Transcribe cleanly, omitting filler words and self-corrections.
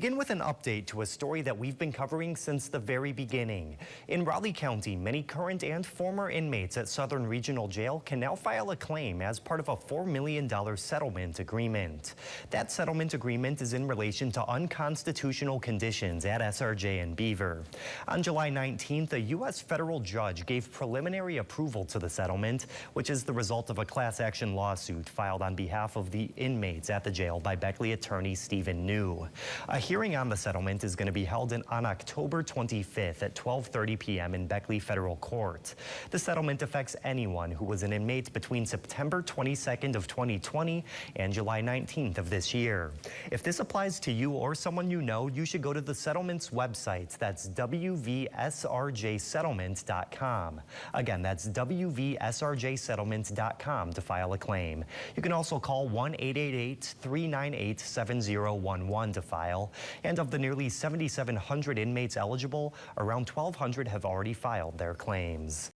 Begin with an update to a story that we've been covering since the very beginning. In Raleigh County, many current and former inmates at Southern Regional Jail can now file a claim as part of a $4 million settlement agreement. That settlement agreement is in relation to unconstitutional conditions at SRJ in Beaver. On July 19th, a U.S. federal judge gave preliminary approval to the settlement, which is the result of a class action lawsuit filed on behalf of the inmates at the jail by Beckley attorney Stephen New. A hearing on the settlement is going to be held on October 25th at 12:30 p.m. in Beckley Federal Court. The settlement affects anyone who was an inmate between September 22nd of 2020 and July 19th of this year. If this applies to you or someone you know, you should go to the settlement's website. That's wvsrjsettlement.com. Again, that's wvsrjsettlement.com to file a claim. You can also call 1-888-398-7011 to file. And of the nearly 7,700 inmates eligible, around 1,200 have already filed their claims.